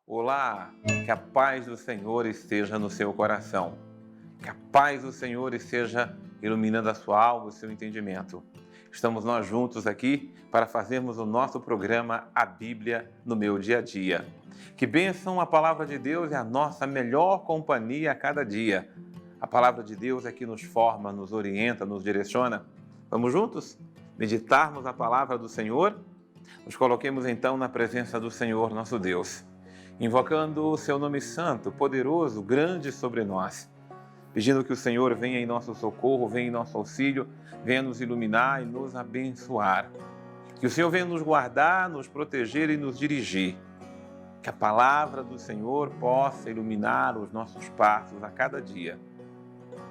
Olá, que a paz do Senhor esteja no seu coração. Que a paz do Senhor esteja iluminando a sua alma, o seu entendimento. Estamos nós juntos aqui para fazermos o nosso programa A Bíblia no Meu Dia a Dia. Que bênção, a palavra de Deus é a nossa melhor companhia a cada dia. A palavra de Deus é que nos forma, nos orienta, nos direciona. Vamos juntos meditarmos a palavra do Senhor? Nos coloquemos então na presença do Senhor nosso Deus, invocando o seu nome santo, poderoso, grande sobre nós, pedindo que o Senhor venha em nosso socorro, venha em nosso auxílio, venha nos iluminar e nos abençoar. Que o Senhor venha nos guardar, nos proteger e nos dirigir. Que a palavra do Senhor possa iluminar os nossos passos a cada dia.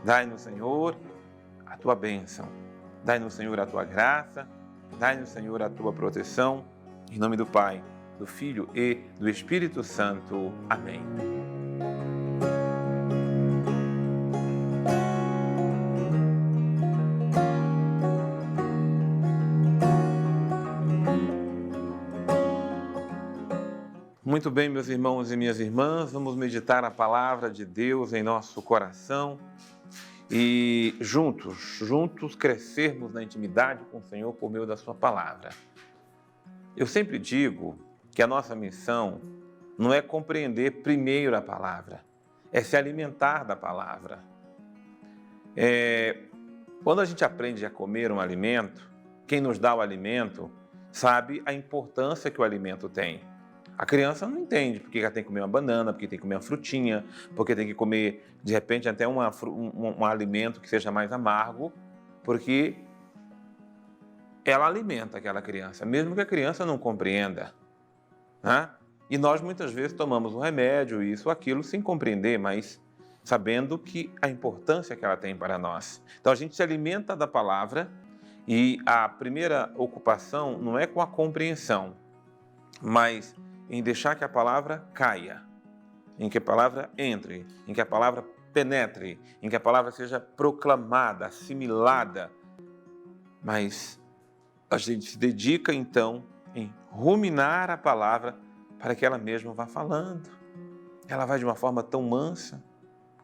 Dai-nos, Senhor, a tua bênção. Dai-nos, Senhor, a tua graça. Dai-nos, Senhor, a tua proteção. Em nome do Pai, do Filho e do Espírito Santo. Amém. Muito bem, meus irmãos e minhas irmãs, vamos meditar a palavra de Deus em nosso coração e juntos crescermos na intimidade com o Senhor por meio da sua palavra. Eu sempre digo que a nossa missão não é compreender primeiro a palavra, é se alimentar da palavra. Quando a gente aprende a comer um alimento, quem nos dá o alimento sabe a importância que o alimento tem. A criança não entende porque ela tem que comer uma banana, porque tem que comer uma frutinha, porque tem que comer, de repente, até um alimento que seja mais amargo, porque ela alimenta aquela criança, mesmo que a criança não compreenda, né? E nós muitas vezes tomamos um remédio, isso, aquilo, sem compreender, mas sabendo que a importância que ela tem para nós. Então a gente se alimenta da palavra e a primeira ocupação não é com a compreensão, mas em deixar que a palavra caia, em que a palavra entre, em que a palavra penetre, em que a palavra seja proclamada, assimilada. Mas a gente se dedica então em ruminar a palavra para que ela mesma vá falando. Ela vai de uma forma tão mansa,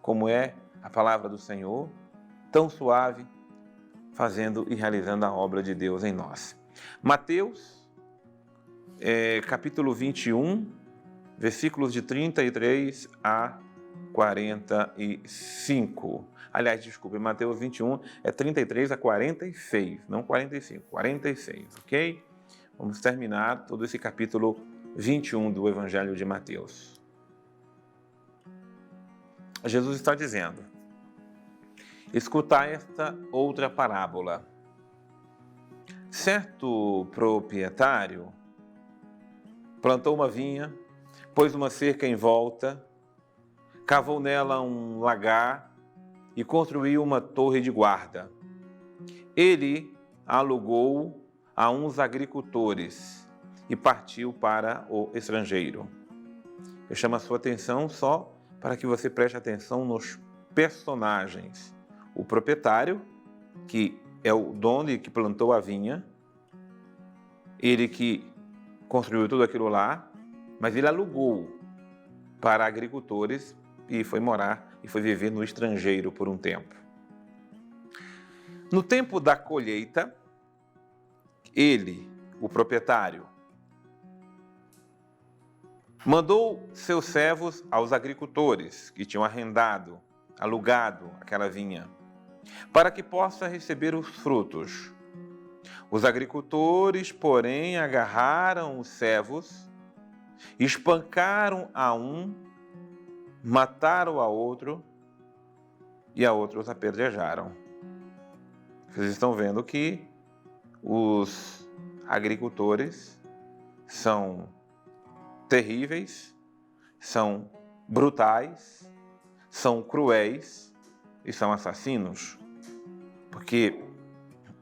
como é a palavra do Senhor, tão suave, fazendo e realizando a obra de Deus em nós. Mateus, capítulo 21, versículos de 33 a 45. Aliás, desculpe, Mateus 21 é 33 a 46, não 45, 46, ok? Vamos terminar todo esse capítulo 21 do Evangelho de Mateus. Jesus está dizendo: escutai esta outra parábola. Certo proprietário plantou uma vinha, pôs uma cerca em volta, cavou nela um lagar e construiu uma torre de guarda. Ele alugou a uns agricultores e partiu para o estrangeiro. Eu chamo a sua atenção só para que você preste atenção nos personagens. O proprietário, que é o dono e que plantou a vinha, ele que construiu tudo aquilo lá, mas ele alugou para agricultores e foi morar e foi viver no estrangeiro por um tempo. No tempo da colheita, ele, o proprietário, mandou seus servos aos agricultores que tinham alugado aquela vinha, para que possa receber os frutos. Os agricultores, porém, agarraram os servos, espancaram a um, mataram a outro e a outros apedrejaram. Vocês estão vendo que os agricultores são terríveis, são brutais, são cruéis e são assassinos, porque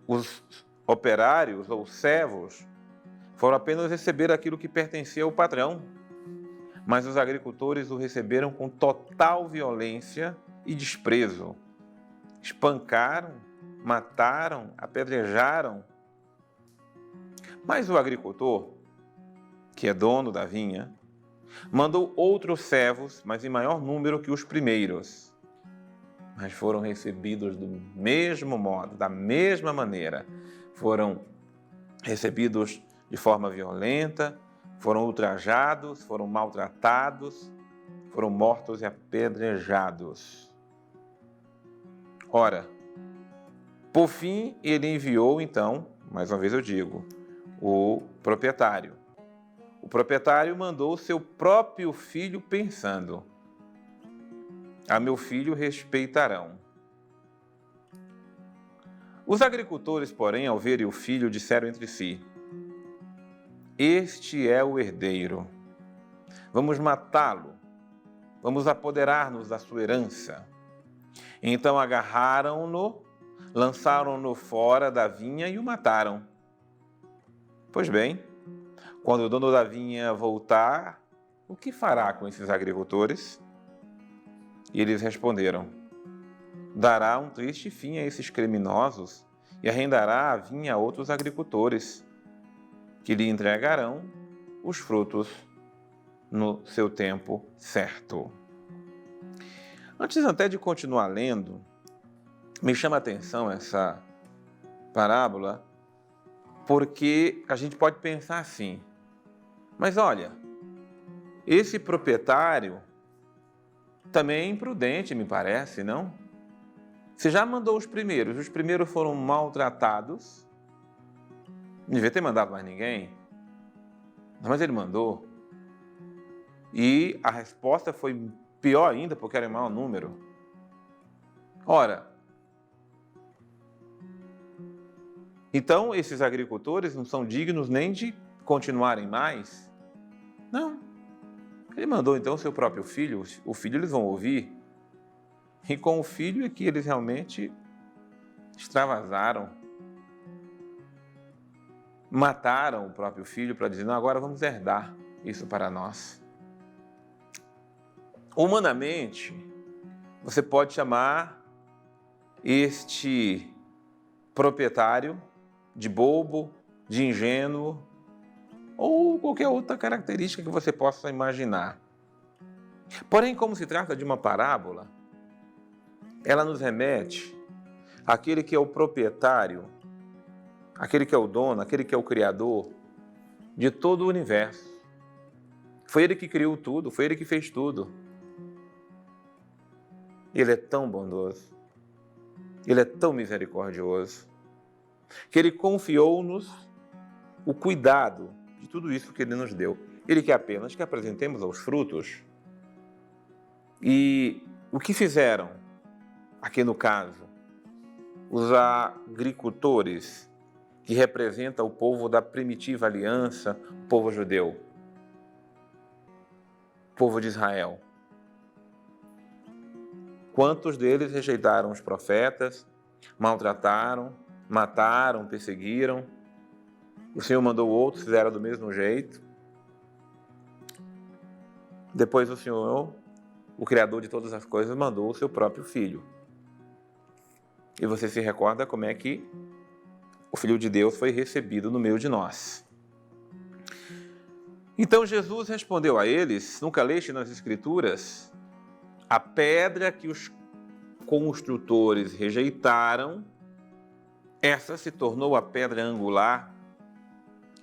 os operários ou servos foram apenas receber aquilo que pertencia ao patrão, mas os agricultores o receberam com total violência e desprezo. Espancaram, mataram, apedrejaram. Mas o agricultor, que é dono da vinha, Mandou outros servos, mas em maior número que os primeiros. Mas foram recebidos do mesmo modo, da mesma maneira. Foram recebidos de forma violenta, foram ultrajados, foram maltratados, foram mortos e apedrejados. Ora, por fim, ele enviou então, mais uma vez eu digo, o proprietário. O proprietário mandou seu próprio filho pensando: a meu filho respeitarão. Os agricultores, porém, ao verem o filho, disseram entre si: este é o herdeiro. Vamos matá-lo. Vamos apoderar-nos da sua herança. Então agarraram-no, lançaram-no fora da vinha e o mataram. Pois bem, quando o dono da vinha voltar, o que fará com esses agricultores? E eles responderam: dará um triste fim a esses criminosos e arrendará a vinha a outros agricultores, que lhe entregarão os frutos no seu tempo certo. Antes até de continuar lendo, me chama a atenção essa parábola, porque a gente pode pensar assim: mas olha, esse proprietário também é imprudente, me parece, não? Você já mandou os primeiros foram maltratados, não devia ter mandado mais ninguém, mas ele mandou. E a resposta foi pior ainda, porque era em maior número. Ora, então esses agricultores não são dignos nem de continuarem mais? Não. Ele mandou então o seu próprio filho, o filho eles vão ouvir. E com o filho é que eles realmente extravasaram. Mataram o próprio filho para dizer: não, agora vamos herdar isso para nós. Humanamente, você pode chamar este proprietário de bobo, de ingênuo, ou qualquer outra característica que você possa imaginar. Porém, como se trata de uma parábola, ela nos remete àquele que é o proprietário, aquele que é o dono, aquele que é o criador de todo o universo. Foi ele que criou tudo, foi ele que fez tudo. Ele é tão bondoso, ele é tão misericordioso, que ele confiou-nos o cuidado de tudo isso que ele nos deu. Ele quer apenas que apresentemos os frutos. E o que fizeram, aqui no caso, os agricultores, que representam o povo da primitiva aliança, o povo judeu, o povo de Israel? Quantos deles rejeitaram os profetas, maltrataram, mataram, perseguiram? O Senhor mandou outros, fizeram do mesmo jeito. Depois o Senhor, o Criador de todas as coisas, mandou o seu próprio Filho. E você se recorda como é que o Filho de Deus foi recebido no meio de nós. Então Jesus respondeu a eles: nunca leste nas Escrituras? A pedra que os construtores rejeitaram, essa se tornou a pedra angular.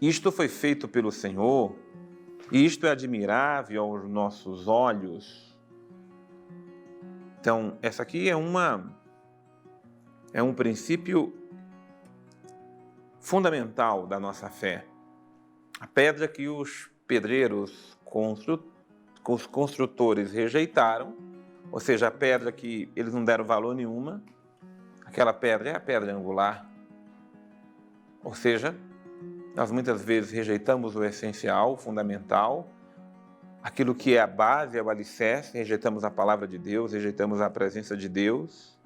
Isto foi feito pelo Senhor, e isto é admirável aos nossos olhos. Então, essa aqui é um princípio fundamental da nossa fé. A pedra que os pedreiros, os construtores rejeitaram, ou seja, a pedra que eles não deram valor nenhuma, aquela pedra é a pedra angular. Ou seja, nós muitas vezes rejeitamos o essencial, o fundamental, aquilo que é a base, é o alicerce, rejeitamos a palavra de Deus, rejeitamos a presença de Deus.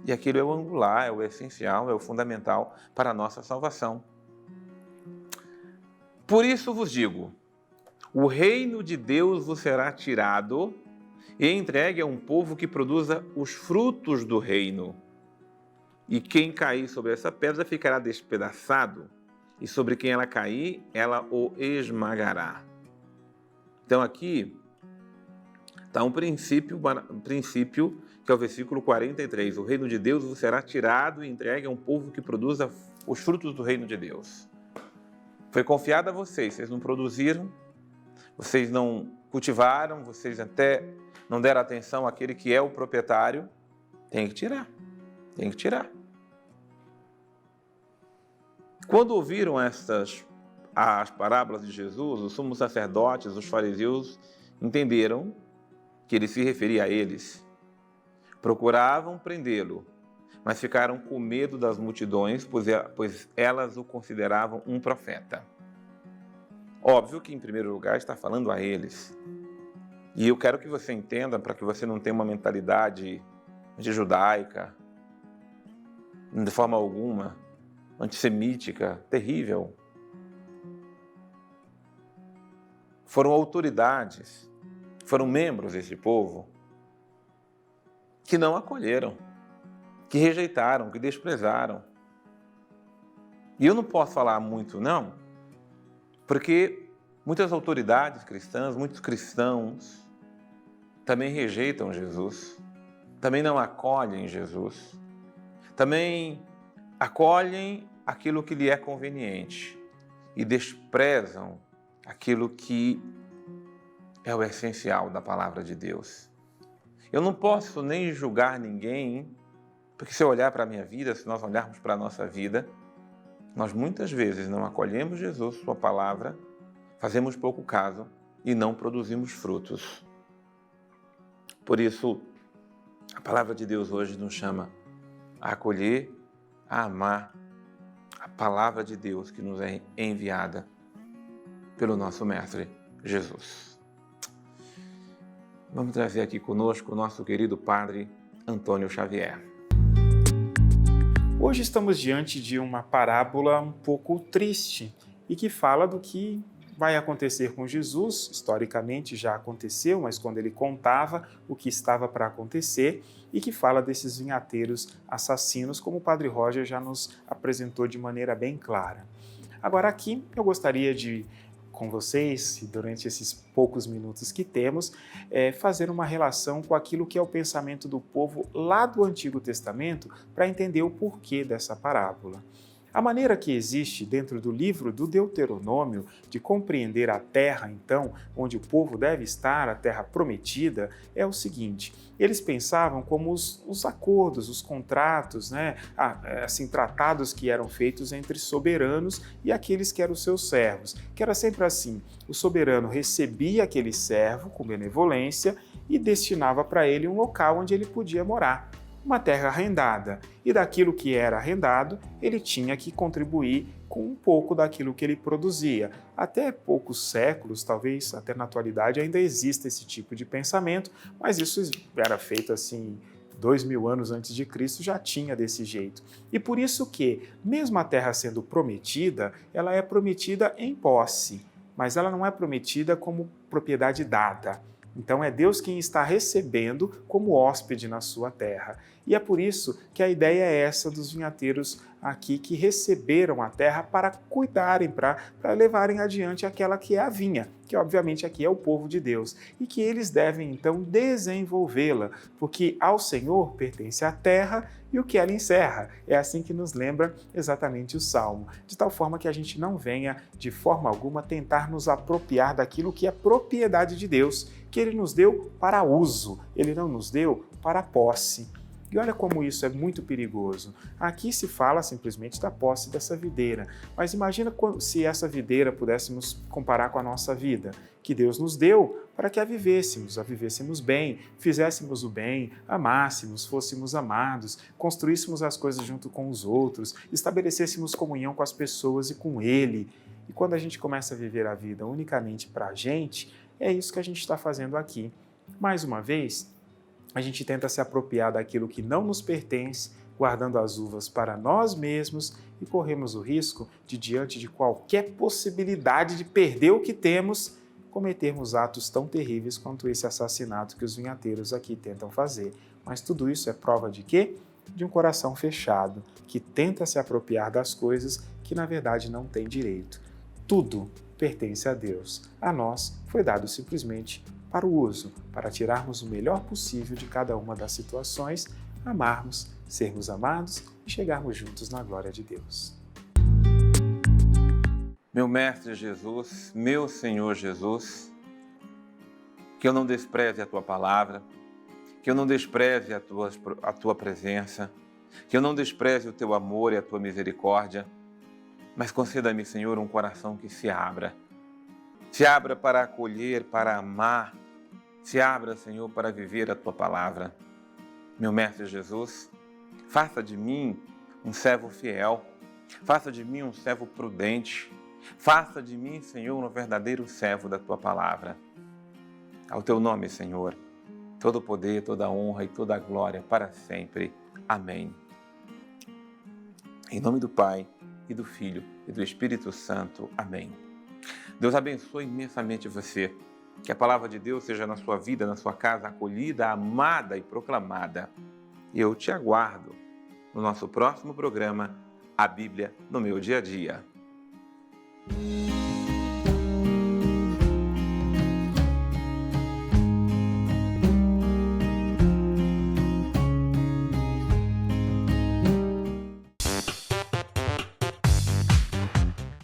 E aquilo é o angular, é o essencial, é o fundamental para a nossa salvação. Por isso vos digo, o reino de Deus vos será tirado e entregue a um povo que produza os frutos do reino. E quem cair sobre essa pedra ficará despedaçado, e sobre quem ela cair, ela o esmagará. Então aqui está um princípio que é o versículo 43. O reino de Deus vos será tirado e entregue a um povo que produza os frutos do reino de Deus. Foi confiado a vocês, vocês não produziram, vocês não cultivaram, vocês até não deram atenção àquele que é o proprietário. Tem que tirar, tem que tirar. Quando ouviram as parábolas de Jesus, os sumos sacerdotes, os fariseus, entenderam que ele se referia a eles. Procuravam prendê-lo, mas ficaram com medo das multidões, pois elas o consideravam um profeta. Óbvio que, em primeiro lugar, está falando a eles. E eu quero que você entenda, para que você não tenha uma mentalidade judaica, de forma alguma, antissemítica, terrível. Foram autoridades, foram membros desse povo que não acolheram, que rejeitaram, que desprezaram. E eu não posso falar muito, não, porque muitas autoridades cristãs, muitos cristãos também rejeitam Jesus, também não acolhem Jesus, também acolhem aquilo que lhe é conveniente e desprezam aquilo que é o essencial da palavra de Deus. Eu não posso nem julgar ninguém, porque se eu olhar para a minha vida, se nós olharmos para a nossa vida, nós muitas vezes não acolhemos Jesus, sua palavra, fazemos pouco caso e não produzimos frutos. Por isso, a palavra de Deus hoje nos chama a acolher, a amar a palavra de Deus que nos é enviada pelo nosso Mestre Jesus. Vamos trazer aqui conosco o nosso querido Padre Antônio Xavier. Hoje estamos diante de uma parábola um pouco triste e que fala do que vai acontecer com Jesus. Historicamente já aconteceu, mas quando ele contava o que estava para acontecer, e que fala desses vinhateiros assassinos, como o Padre Roger já nos apresentou de maneira bem clara. Agora aqui eu gostaria de, com vocês, durante esses poucos minutos que temos, fazer uma relação com aquilo que é o pensamento do povo lá do Antigo Testamento para entender o porquê dessa parábola. A maneira que existe dentro do livro do Deuteronômio de compreender a terra, então, onde o povo deve estar, a terra prometida, é o seguinte: eles pensavam como os acordos, os contratos, assim, tratados que eram feitos entre soberanos e aqueles que eram os seus servos, que era sempre assim: o soberano recebia aquele servo com benevolência e destinava para ele um local onde ele podia morar, uma terra arrendada, e daquilo que era arrendado, ele tinha que contribuir com um pouco daquilo que ele produzia. Até poucos séculos, talvez até na atualidade, ainda existe esse tipo de pensamento, mas isso era feito assim 2000 anos antes de Cristo, já tinha desse jeito. E por isso que, mesmo a terra sendo prometida, ela é prometida em posse, mas ela não é prometida como propriedade dada. Então é Deus quem está recebendo como hóspede na sua terra. E é por isso que a ideia é essa dos vinhateiros aqui que receberam a terra para cuidarem, para levarem adiante aquela que é a vinha, que obviamente aqui é o povo de Deus, e que eles devem então desenvolvê-la, porque ao Senhor pertence a terra e o que ela encerra. É assim que nos lembra exatamente o Salmo, de tal forma que a gente não venha de forma alguma tentar nos apropriar daquilo que é propriedade de Deus, que Ele nos deu para uso, Ele não nos deu para posse. E olha como isso é muito perigoso. Aqui se fala simplesmente da posse dessa videira, mas imagina se essa videira pudéssemos comparar com a nossa vida, que Deus nos deu para que a vivêssemos bem, fizéssemos o bem, amássemos, fôssemos amados, construíssemos as coisas junto com os outros, estabelecêssemos comunhão com as pessoas e com Ele. E quando a gente começa a viver a vida unicamente para a gente, é isso que a gente está fazendo aqui. Mais uma vez, a gente tenta se apropriar daquilo que não nos pertence, guardando as uvas para nós mesmos, e corremos o risco de, diante de qualquer possibilidade de perder o que temos, cometermos atos tão terríveis quanto esse assassinato que os vinhateiros aqui tentam fazer. Mas tudo isso é prova de quê? De um coração fechado, que tenta se apropriar das coisas que na verdade não tem direito. Tudo pertence a Deus. A nós foi dado simplesmente para o uso, para tirarmos o melhor possível de cada uma das situações, amarmos, sermos amados e chegarmos juntos na glória de Deus. Meu Mestre Jesus, meu Senhor Jesus, que eu não despreze a Tua palavra, que eu não despreze a Tua presença, que eu não despreze o Teu amor e a Tua misericórdia, mas conceda-me, Senhor, um coração que se abra para acolher, para amar, se abra, Senhor, para viver a Tua palavra. Meu Mestre Jesus, faça de mim um servo fiel, faça de mim um servo prudente, faça de mim, Senhor, um verdadeiro servo da Tua palavra. Ao Teu nome, Senhor, todo o poder, toda a honra e toda a glória para sempre. Amém. Em nome do Pai, e do Filho, e do Espírito Santo. Amém. Deus abençoe imensamente você. Que a palavra de Deus seja na sua vida, na sua casa, acolhida, amada e proclamada. E eu te aguardo no nosso próximo programa, A Bíblia no Meu Dia a Dia.